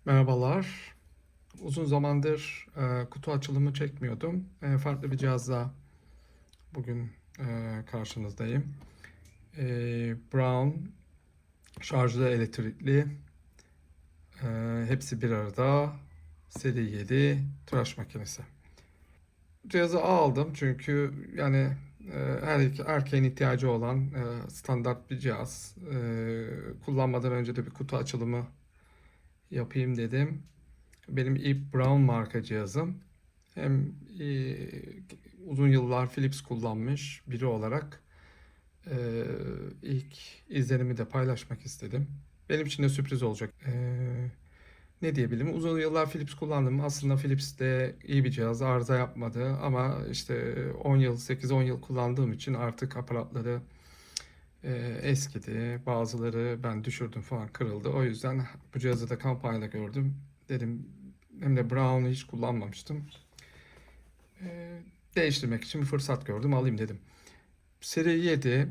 Merhabalar. Uzun zamandır kutu açılımı çekmiyordum. Farklı bir cihazla bugün karşınızdayım. Brown şarjlı elektrikli, hepsi bir arada, seri 7 tıraş makinesi. Cihazı aldım çünkü yani her erkeğin ihtiyacı olan standart bir cihaz. Kullanmadan önce de bir kutu açılımı yapayım dedim. Benim ilk Brown marka cihazım. Hem uzun yıllar Philips kullanmış biri olarak ilk izlenimi de paylaşmak istedim. Benim için de sürpriz olacak. Ne diyebilirim? Uzun yıllar Philips kullandım. Aslında Philips de iyi bir cihaz, arıza yapmadı. Ama işte 10 yıl, 8-10 yıl kullandığım için artık aparatları eskidi. Bazıları ben düşürdüm falan, kırıldı. O yüzden bu cihazı da kampanyada gördüm. Dedim, hem de Brown'u hiç kullanmamıştım. Değiştirmek için bir fırsat gördüm, alayım dedim. Seri 7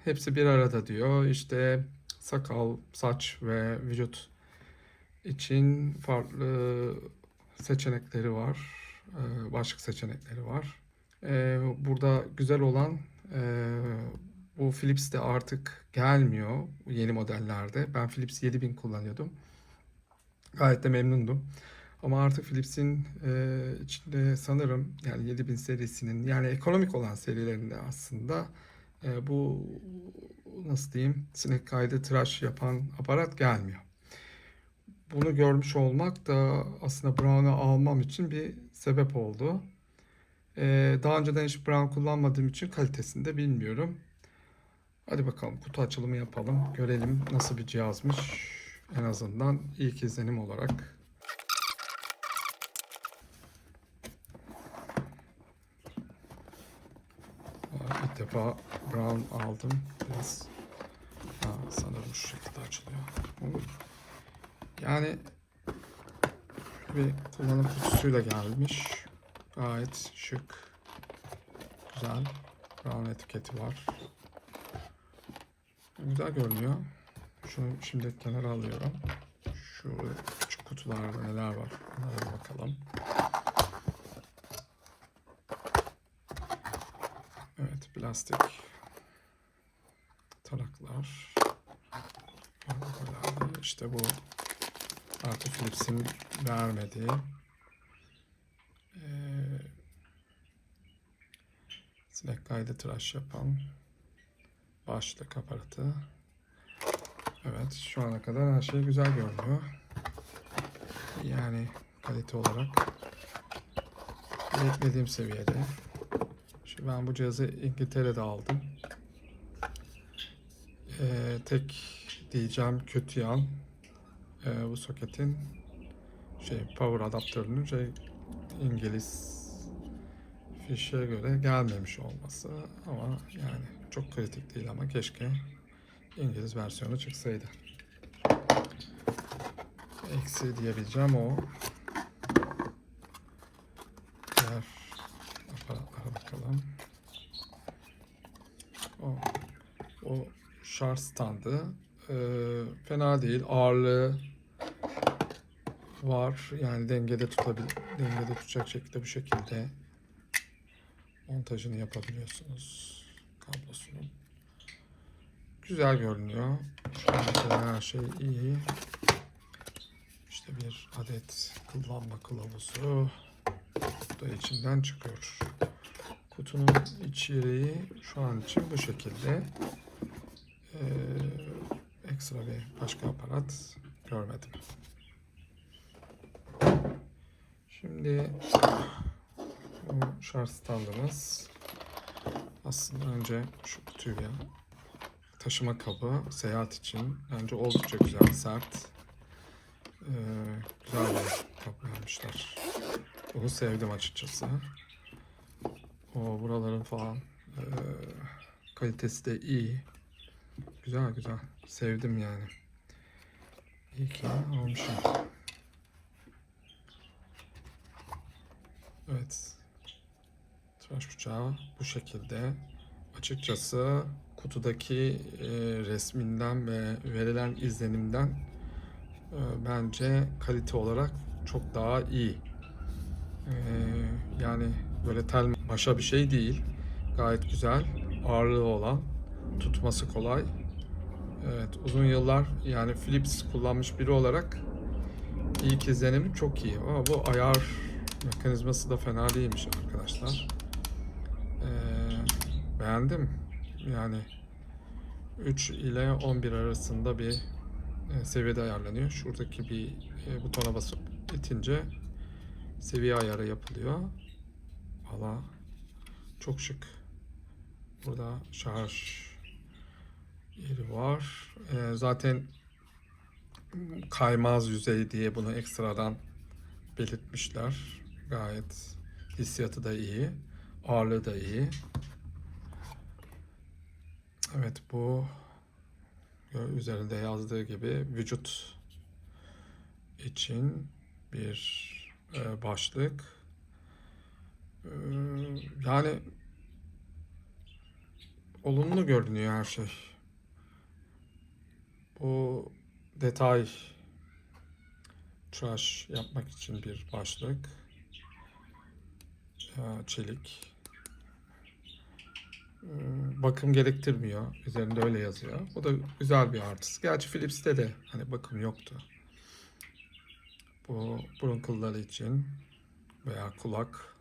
hepsi bir arada diyor. İşte sakal, saç ve vücut için farklı seçenekleri var. Başlık seçenekleri var. Burada güzel olan bu Philips'te artık gelmiyor yeni modellerde. Ben Philips 7000 kullanıyordum. Gayet de memnundum. Ama artık Philips'in içinde sanırım yani 7000 serisinin yani ekonomik olan serilerinde aslında bu nasıl diyeyim, sinek kaydı tıraş yapan aparat gelmiyor. Bunu görmüş olmak da aslında Brown'u almam için bir sebep oldu. Daha önceden hiç Brown kullanmadığım için kalitesini de bilmiyorum. Hadi bakalım kutu açılımı yapalım. Görelim nasıl bir cihazmış. En azından ilk izlenim olarak. İlk defa Brown aldım. Biraz sanırım şu şekilde açılıyor. Yani bir kullanım kutusuyla gelmiş. Gayet şık. Güzel. Brown etiketi var. Güzel görünüyor. Şunu şimdi kenara alıyorum. Şu küçük kutularda neler var? Onlara bakalım. Evet, plastik taraklar. İşte bu artık Philips'in vermediği sinek kaydı tıraş yapan başlık aparatı. Evet, şu ana kadar her şey güzel görünüyor. Yani kalite olarak beklediğim seviyede. Şimdi ben bu cihazı İngiltere'de aldım. Tek diyeceğim kötü yan bu soketin power adaptörünün İngiliz fişe göre gelmemiş olması, ama yani çok kritik değil, ama keşke İngiliz versiyonu çıksaydı. Eksi diyebileceğim o. Diğer aparatlara bakalım. O şarj standı fena değil, ağırlığı var, yani dengede tutacak şekilde bu şekilde montajını yapabiliyorsunuz kablosunu. Güzel görünüyor. Şu ana kadar her şey iyi. İşte bir adet kullanma kılavuzu da içinden çıkıyor. Kutunun içeriği şu an için bu şekilde. Ekstra bir başka aparat görmedim. Şimdi bu şarj standımız. Aslında önce şu kutuyu taşıma kabı seyahat için bence oldukça güzel, sert. Güzel bir kap vermişler. Bunu sevdim açıkçası. Buraların falan kalitesi de iyi. Güzel güzel. Sevdim yani. İyi ki almışım. Evet. Tıraş bıçağı bu şekilde. Açıkçası kutudaki resminden ve verilen izlenimden bence kalite olarak çok daha iyi. Yani böyle tel maşa bir şey değil. Gayet güzel, ağırlığı olan, tutması kolay. Evet, uzun yıllar yani Philips kullanmış biri olarak ilk izlenimi çok iyi. Ama bu ayar mekanizması da fena değilmiş arkadaşlar. Beğendim. Yani 3 ile 11 arasında bir seviyede ayarlanıyor. Şuradaki bir butona basıp itince seviye ayarı yapılıyor. Valla çok şık. Burada şarj yeri var. Zaten kaymaz yüzey diye bunu ekstradan belirtmişler. Gayet hissiyatı da iyi. Ağırlığı da iyi. Evet, bu üzerinde yazdığı gibi vücut için bir başlık. Yani olumlu görünüyor her şey. Bu detay tıraş yapmak için bir başlık. Çelik. Bakım gerektirmiyor. Üzerinde öyle yazıyor. Bu da güzel bir artısı. Gerçi Philips'te de hani bakım yoktu. Bu burun kılları için veya kulak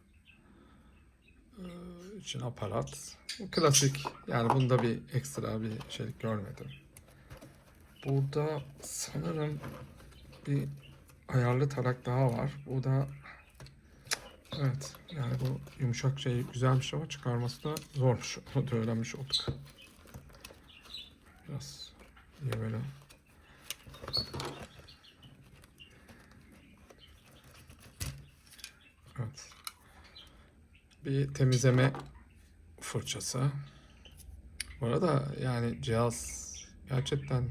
için aparat. Bu klasik. Yani bunda bir ekstra bir şeylik görmedim. Burada sanırım bir ayarlı tarak daha var. Bu da evet, yani bu yumuşak şey güzelmiş ama çıkarması da zormuş. Onu da öğrenmiş olduk. Biraz diye böyle. Evet. Bir temizleme fırçası. Bu arada yani cihaz gerçekten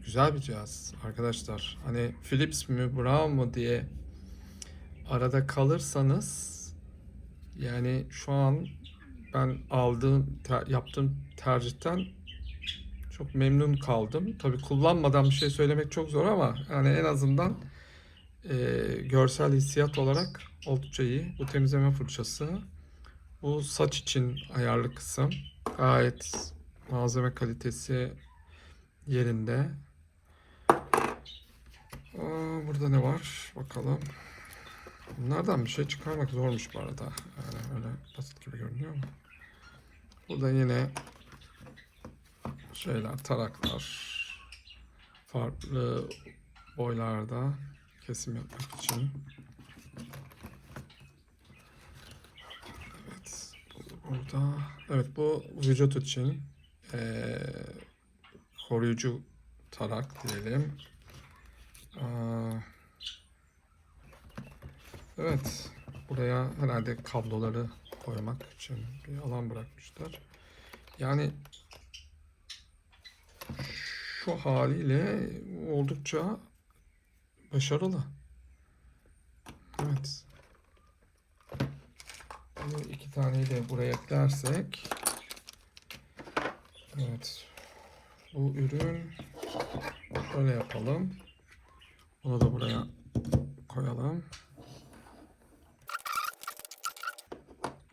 güzel bir cihaz arkadaşlar. Hani Philips mi Brown mu diye arada kalırsanız yani şu an ben yaptığım tercihten çok memnun kaldım. Tabii kullanmadan bir şey söylemek çok zor ama yani en azından görsel hissiyat olarak oldukça iyi. Bu temizleme fırçası. Bu saç için ayarlı kısım. Gayet malzeme kalitesi yerinde. Burada ne var? Bakalım. Bunlardan bir şey çıkarmak zormuş bu arada. Yani öyle basit gibi görünüyor ama. Burada yine şeyler, taraklar. Farklı boylarda kesim yapmak için. Evet. Burada. Evet, bu vücut için koruyucu tarak diyelim. Evet. Buraya herhalde kabloları koymak için bir alan bırakmışlar. Yani şu haliyle oldukça başarılı. Evet. Bu iki taneyi de buraya eklersek. Evet. Bu ürün şöyle yapalım. Bunu da buraya koyalım.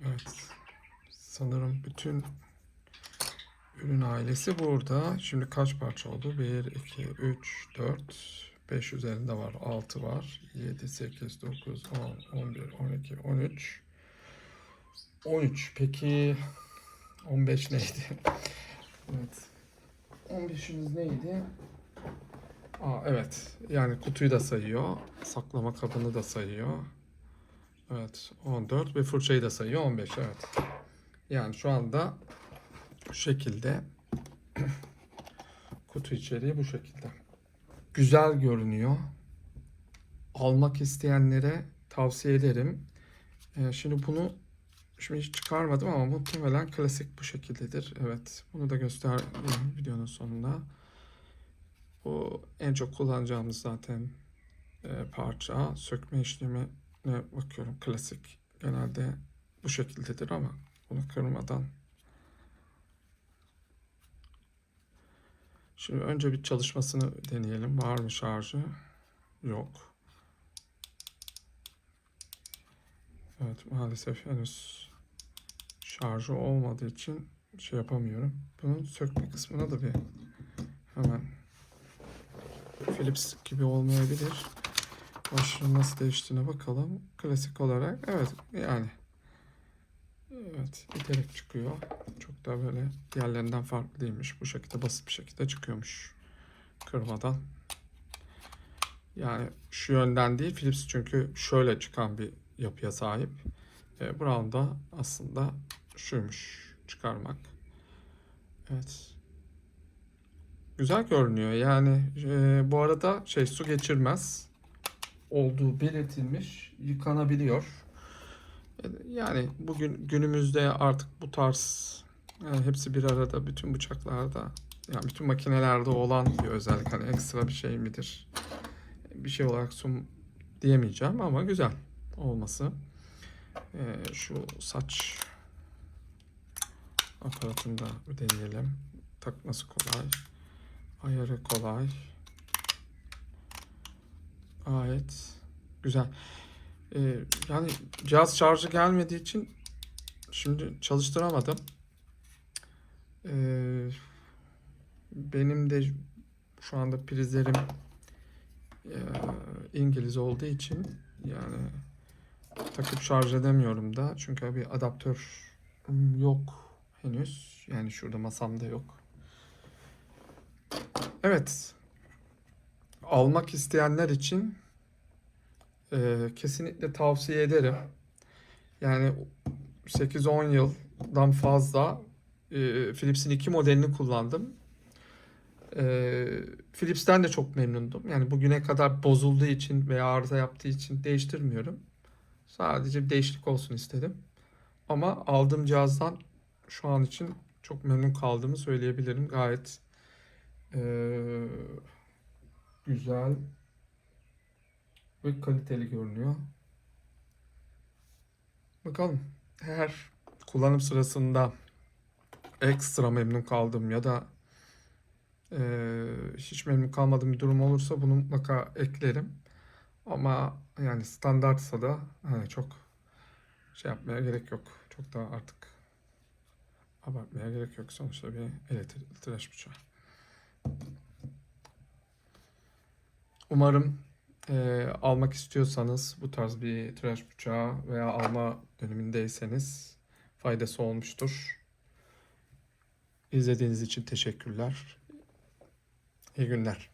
Evet. Sanırım bütün ürün ailesi burada. Şimdi kaç parça oldu? 1, 2, 3, 4, 5 üzerinde var. 6 var. 7, 8, 9, 10, 11, 12, 13. 13. Peki 15 neydi? Evet. 15'imiz neydi? Evet. Yani kutuyu da sayıyor. Saklama kabını da sayıyor. Evet. 14 ve fırçayı da sayıyor. 15. Evet. Yani şu anda bu şekilde kutu içeriği bu şekilde. Güzel görünüyor. Almak isteyenlere tavsiye ederim. Şimdi hiç çıkarmadım ama muhtemelen klasik bu şekildedir. Evet. Bunu da göstereyim videonun sonunda. Bu en çok kullanacağımız zaten parça. Sökme işlemine bakıyorum. Klasik. Genelde bu şekildedir ama bunu kırmadan Şimdi önce bir çalışmasını deneyelim. Var mı şarjı? Yok. Evet, maalesef henüz şarjı olmadığı için şey yapamıyorum. Bunun sökme kısmına da bir hemen, Philips gibi olmayabilir. Başlığın nasıl değiştiğine bakalım. Klasik olarak evet, yani evet, iterek çıkıyor. Çok da böyle diğerlerinden farklı değilmiş. Bu şekilde basit bir şekilde çıkıyormuş. Kırmadan. Yani şu yönden değil. Philips çünkü şöyle çıkan bir yapıya sahip. Brown da aslında şuymuş çıkarmak. Evet. Güzel görünüyor. Yani bu arada su geçirmez olduğu belirtilmiş. Yıkanabiliyor. Yani bugün günümüzde artık bu tarz, hepsi bir arada bütün bıçaklarda, yani bütün makinelerde olan bir özellik. Hani ekstra bir şey midir? Bir şey olarak diyemeyeceğim ama güzel olması. Şu saç aparatını da bir deneyelim. Takması kolay. Ayarı kolay. Gayet güzel. Yani cihaz şarjı gelmediği için şimdi çalıştıramadım. Ee, Benim de şu anda prizlerim İngiliz olduğu için yani takıp şarj edemiyorum da. Çünkü bir adaptör yok henüz. Yani şurada masamda yok. Evet. Almak isteyenler için kesinlikle tavsiye ederim. Yani 8-10 yıldan fazla Philips'in 2 modelini kullandım. Philips'ten de çok memnundum. Yani bugüne kadar bozulduğu için veya arıza yaptığı için değiştirmiyorum. Sadece bir değişiklik olsun istedim. Ama aldığım cihazdan şu an için çok memnun kaldığımı söyleyebilirim. Gayet eee, güzel ve kaliteli görünüyor. Bakalım, eğer kullanım sırasında ekstra memnun kaldım ya da hiç memnun kalmadığım bir durum olursa bunu mutlaka eklerim. Ama yani standartsa da hani çok şey yapmaya gerek yok. Çok da artık abartmaya gerek yok. Sonuçta bir elektrikli tıraş bıçağı. Umarım almak istiyorsanız bu tarz bir tıraş bıçağı veya alma dönemindeyseniz faydası olmuştur. İzlediğiniz için teşekkürler. İyi günler.